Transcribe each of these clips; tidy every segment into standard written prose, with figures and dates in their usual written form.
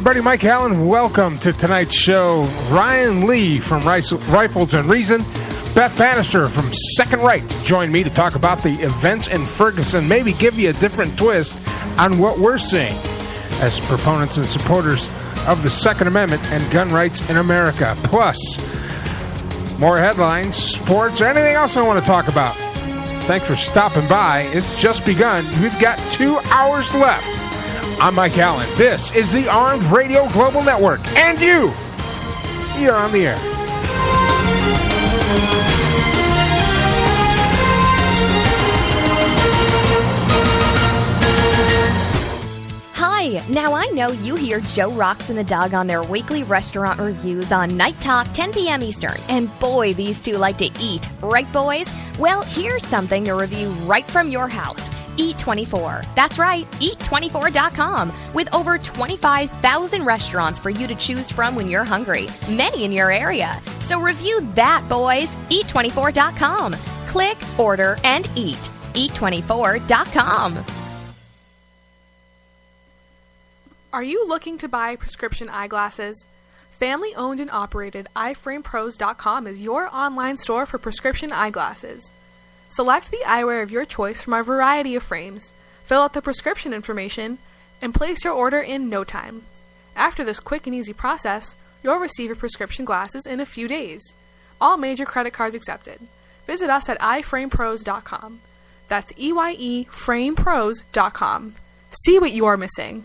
everybody, Mike Allen. Welcome to tonight's show. Ryan Lee from Rifles and Reason, Beth Banister from Second Right join me to talk about the events in Ferguson, maybe give you a different twist on what we're seeing as proponents and supporters of the Second Amendment and gun rights in America. Plus, more headlines, sports, or anything else I want to talk about. Thanks for stopping by. It's just begun. We've got 2 hours left. I'm Mike Allen. This is the Armed Radio Global Network. And you're on the air. Hi. Now I know you hear Joe Rocks and the Dog on their weekly restaurant reviews on Night Talk, 10 p.m. Eastern. And boy, these two like to eat. Right, boys? Well, here's something to review right from your house. Eat24. That's right, Eat24.com. With over 25,000 restaurants for you to choose from when you're hungry. Many in your area. So review that, boys. Eat24.com. Click, order, and eat. Eat24.com. Are you looking to buy prescription eyeglasses? Family-owned and operated EyeFramePros.com is your online store for prescription eyeglasses. Select the eyewear of your choice from our variety of frames, fill out the prescription information, and place your order in no time. After this quick and easy process, you'll receive your prescription glasses in a few days. All major credit cards accepted. Visit us at EyeFramePros.com. That's EYEFramePros.com. See what you are missing.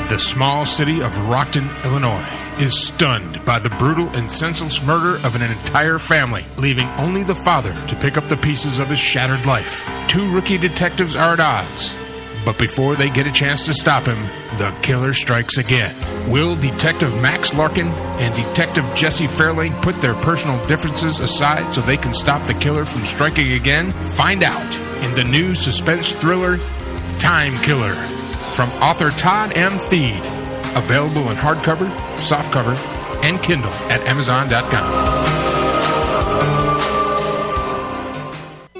The small city of Rockton, Illinois, is stunned by the brutal and senseless murder of an entire family, leaving only the father to pick up the pieces of his shattered life. 2 rookie detectives are at odds, but before they get a chance to stop him, the killer strikes again. Will Detective Max Larkin and Detective Jesse Fairlane put their personal differences aside so they can stop the killer from striking again? Find out in the new suspense thriller, Time Killer, from author Todd M. Theed. Available in hardcover, softcover, and Kindle at Amazon.com.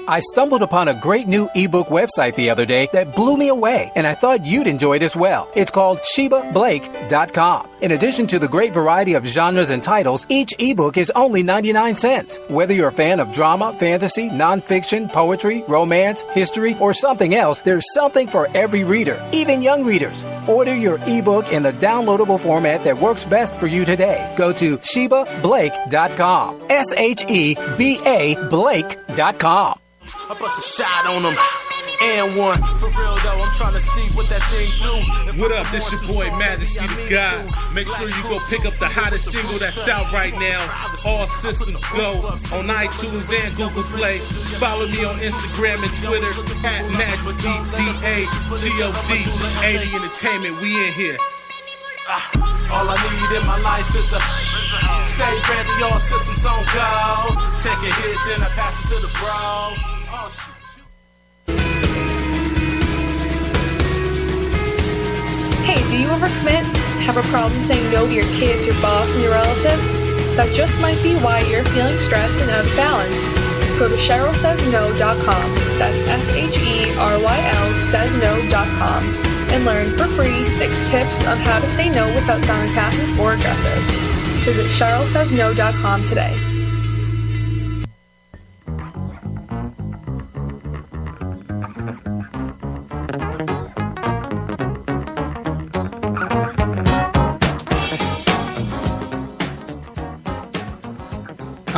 I stumbled upon a great new ebook website the other day that blew me away, and I thought you'd enjoy it as well. It's called ShebaBlake.com. In addition to the great variety of genres and titles, each ebook is only 99 cents. Whether you're a fan of drama, fantasy, nonfiction, poetry, romance, history, or something else, there's something for every reader, even young readers. Order your ebook in the downloadable format that works best for you today. Go to ShebaBlake.com. SHEBA Blake.com. I bust a shot on them, and one. For real though, I'm trying to see what that thing do. What up, this your boy Majesty the God. Make sure you go pick up the hottest single that's out right now. All systems go on iTunes and Google Play. Follow me on Instagram and Twitter at Majesty DAGOD 80 Entertainment. We in here. All I need in my life is a stay ready, all systems on go. Take a hit, then I pass it to the bro. Hey, do you ever commit? Have a problem saying no to your kids, your boss, and your relatives? That just might be why you're feeling stressed and out of balance. Go to CherylSaysNo.com. That's SHERYL saysno.com. And learn for free 6 tips on how to say no without sounding passive or aggressive. Visit CherylSaysNo.com today.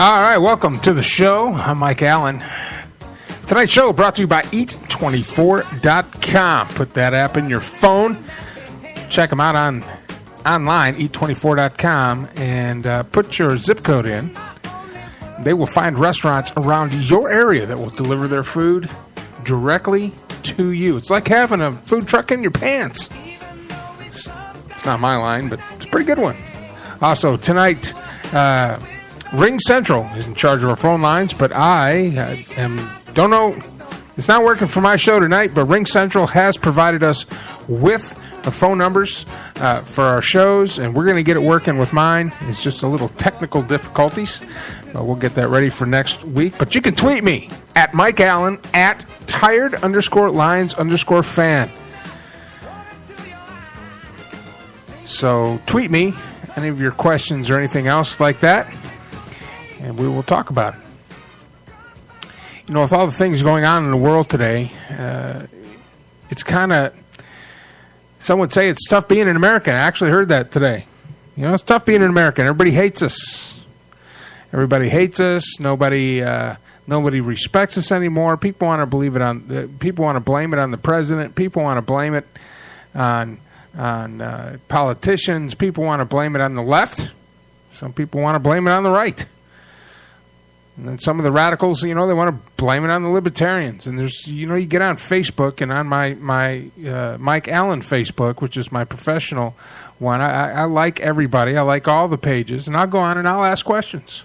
All right, welcome to the show. I'm Mike Allen. Tonight's show brought to you by Eat24.com. Put that app in your phone. Check them out online, Eat24.com, and put your zip code in. They will find restaurants around your area that will deliver their food directly to you. It's like having a food truck in your pants. It's not my line, but it's a pretty good one. Also, tonight, Ring Central is in charge of our phone lines, but I don't know. It's not working for my show tonight, but Ring Central has provided us with phone numbers for our shows, and we're going to get it working with mine. It's just a little technical difficulties. We'll get that ready for next week. But you can tweet me at Mike Allen at tired_Lions_fan. So tweet me any of your questions or anything else like that, and we will talk about it. You know, with all the things going on in the world today, it's kind of, some would say it's tough being an American. I actually heard that today. You know, it's tough being an American. Everybody hates us. Everybody hates us. Nobody respects us anymore. People want to blame it on the president. People want to blame it on politicians. People want to blame it on the left. Some people want to blame it on the right. And then some of the radicals, you know, they want to blame it on the libertarians. And there's, you know, you get on Facebook and on my Mike Allen Facebook, which is my professional one, I like everybody. I like all the pages. And I'll go on and I'll ask questions.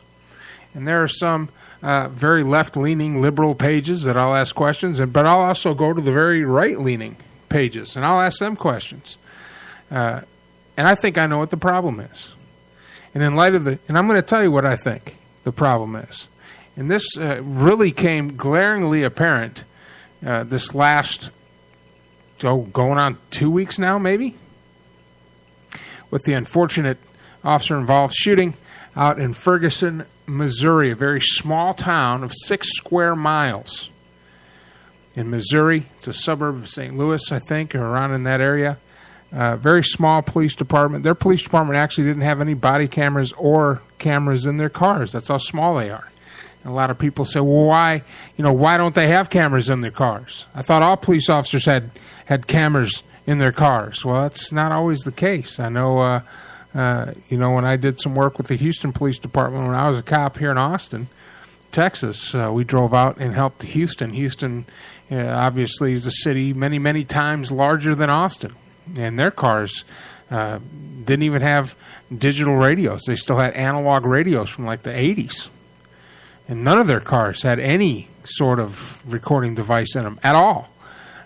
And there are some very left-leaning liberal pages that I'll ask questions. But I'll also go to the very right-leaning pages and I'll ask them questions. And I think I know what the problem is. And in light of and I'm going to tell you what I think the problem is. And this really came glaringly apparent this last, going on 2 weeks now, maybe, with the unfortunate officer-involved shooting out in Ferguson, Missouri, a very small town of 6 square miles in Missouri. It's a suburb of St. Louis, I think, or around in that area. Very small police department. Their police department actually didn't have any body cameras or cameras in their cars. That's how small they are. A lot of people say, well, why don't they have cameras in their cars? I thought all police officers had cameras in their cars. Well, that's not always the case. I know, when I did some work with the Houston Police Department when I was a cop here in Austin, Texas, we drove out and helped Houston. Houston, obviously, is a city many, many times larger than Austin. And their cars didn't even have digital radios. They still had analog radios from like the 80s. And none of their cars had any sort of recording device in them at all.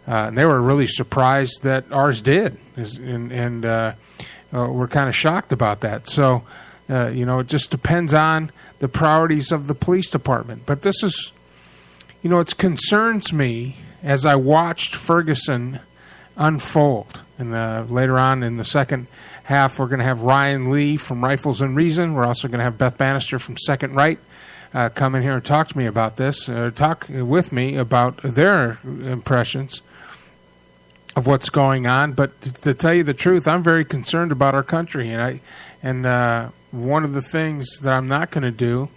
And they were really surprised that ours did. And we're kind of shocked about that. So, it just depends on the priorities of the police department. But this is, it concerns me as I watched Ferguson unfold. And later on in the second half, we're going to have Ryan Lee from Rifles and Reason. We're also going to have Beth Banister from Second Right come in here and talk to me about this, talk with me about their impressions of what's going on. But to tell you the truth, I'm very concerned about our country. And one of the things that I'm not going to do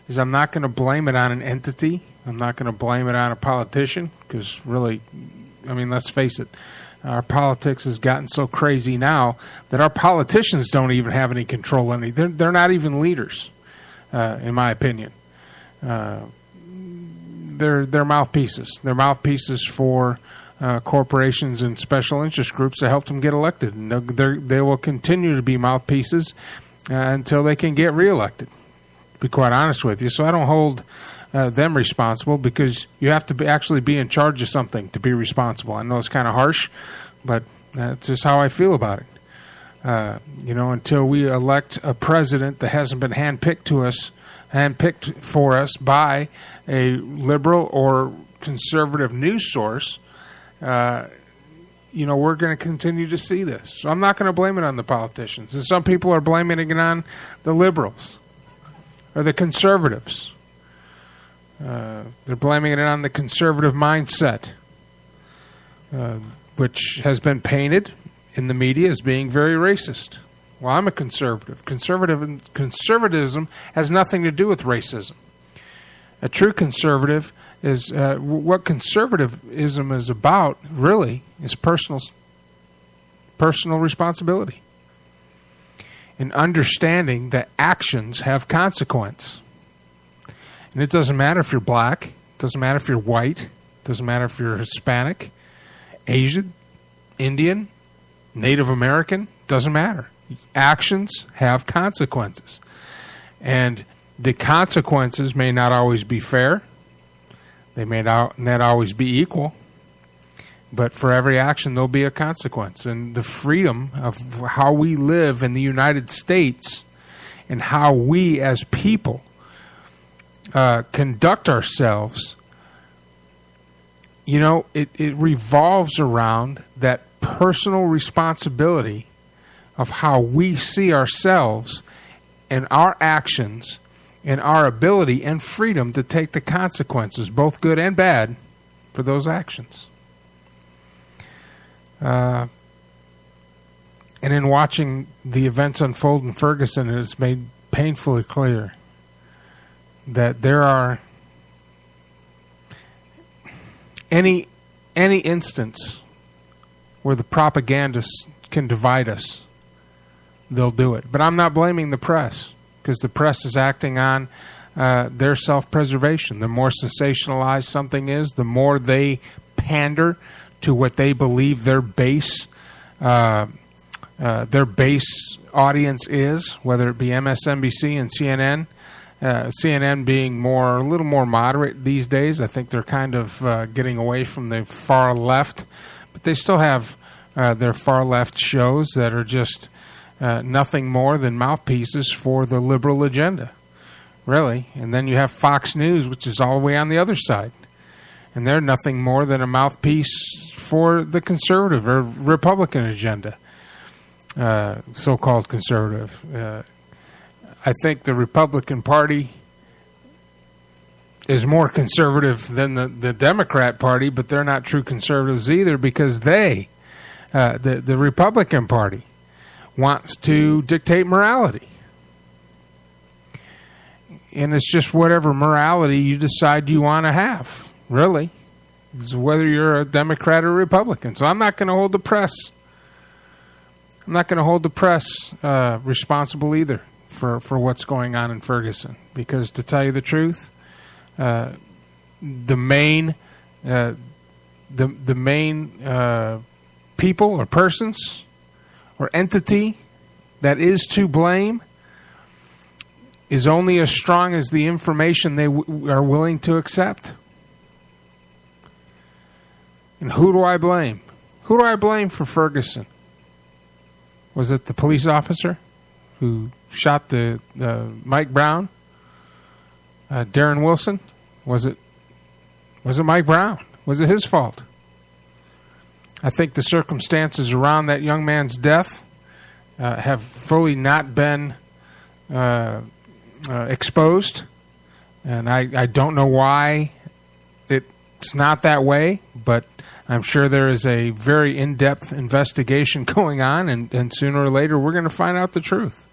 is I'm not going to blame it on an entity. I'm not going to blame it on a politician because really, let's face it, our politics has gotten so crazy now that our politicians don't even have any control. They're not even leaders, in my opinion. They're mouthpieces. They're mouthpieces for corporations and special interest groups to help them get elected. And they will continue to be mouthpieces until they can get reelected, to be quite honest with you. So I don't hold them responsible because you have to actually be in charge of something to be responsible. I know it's kind of harsh, but that's just how I feel about it. Until we elect a president that hasn't been handpicked for us by a liberal or conservative news source, we're going to continue to see this. So I'm not going to blame it on the politicians. And some people are blaming it on the liberals or the conservatives. They're blaming it on the conservative mindset, which has been painted in the media as being very racist. Well, I'm a conservative. Conservatism has nothing to do with racism. A true conservative is what conservatism is about. Really, is personal responsibility and understanding that actions have consequence. And it doesn't matter if you're black. It doesn't matter if you're white. It doesn't matter if you're Hispanic, Asian, Indian, Native American. Doesn't matter. Actions have consequences. And the consequences may not always be fair. They may not always be equal. But for every action, there'll be a consequence. And the freedom of how we live in the United States and how we as people conduct ourselves, it revolves around that personal responsibility of how we see ourselves and our actions and our ability and freedom to take the consequences, both good and bad, for those actions. And in watching the events unfold in Ferguson, it has made painfully clear that there are any instance where the propagandists can divide us, they'll do it. But I'm not blaming the press, because the press is acting on their self-preservation. The more sensationalized something is, the more they pander to what they believe their base audience is, whether it be MSNBC and CNN. CNN being a little more moderate these days. I think they're kind of getting away from the far left, but they still have their far left shows that are just nothing more than mouthpieces for the liberal agenda, really. And then you have Fox News, which is all the way on the other side, and they're nothing more than a mouthpiece for the conservative or Republican agenda, so-called conservative. I think the Republican Party is more conservative than the Democrat Party, but they're not true conservatives either, because the Republican Party wants to dictate morality. And it's just whatever morality you decide you want to have, really. It's whether you're a Democrat or Republican. So I'm not going to hold the press. I'm not going to hold the press responsible either for what's going on in Ferguson, because to tell you the truth, the main people or persons or entity that is to blame is only as strong as the information they are willing to accept. And who do I blame? Who do I blame for Ferguson? Was it the police officer who shot the Mike Brown, Darren Wilson? Was it Mike Brown? Was it his fault? I think the circumstances around that young man's death have fully not been exposed, and I don't know why it's not that way, but I'm sure there is a very in-depth investigation going on, and sooner or later we're going to find out the truth.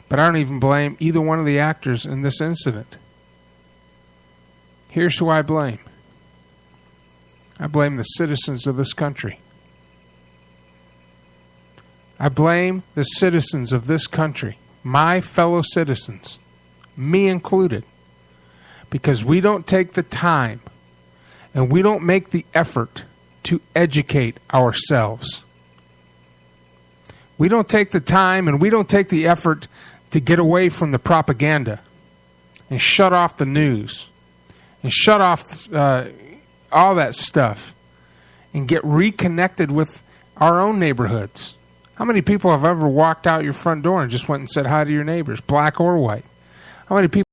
But I don't even blame either one of the actors in this incident. Here's who I blame. I blame the citizens of this country. I blame the citizens of this country, my fellow citizens, me included, because we don't take the time and we don't make the effort to educate ourselves. We don't take the time and we don't take the effort to get away from the propaganda and shut off the news and shut off all that stuff and get reconnected with our own neighborhoods. How many people have ever walked out your front door and just went and said hi to your neighbors, black or white? How many people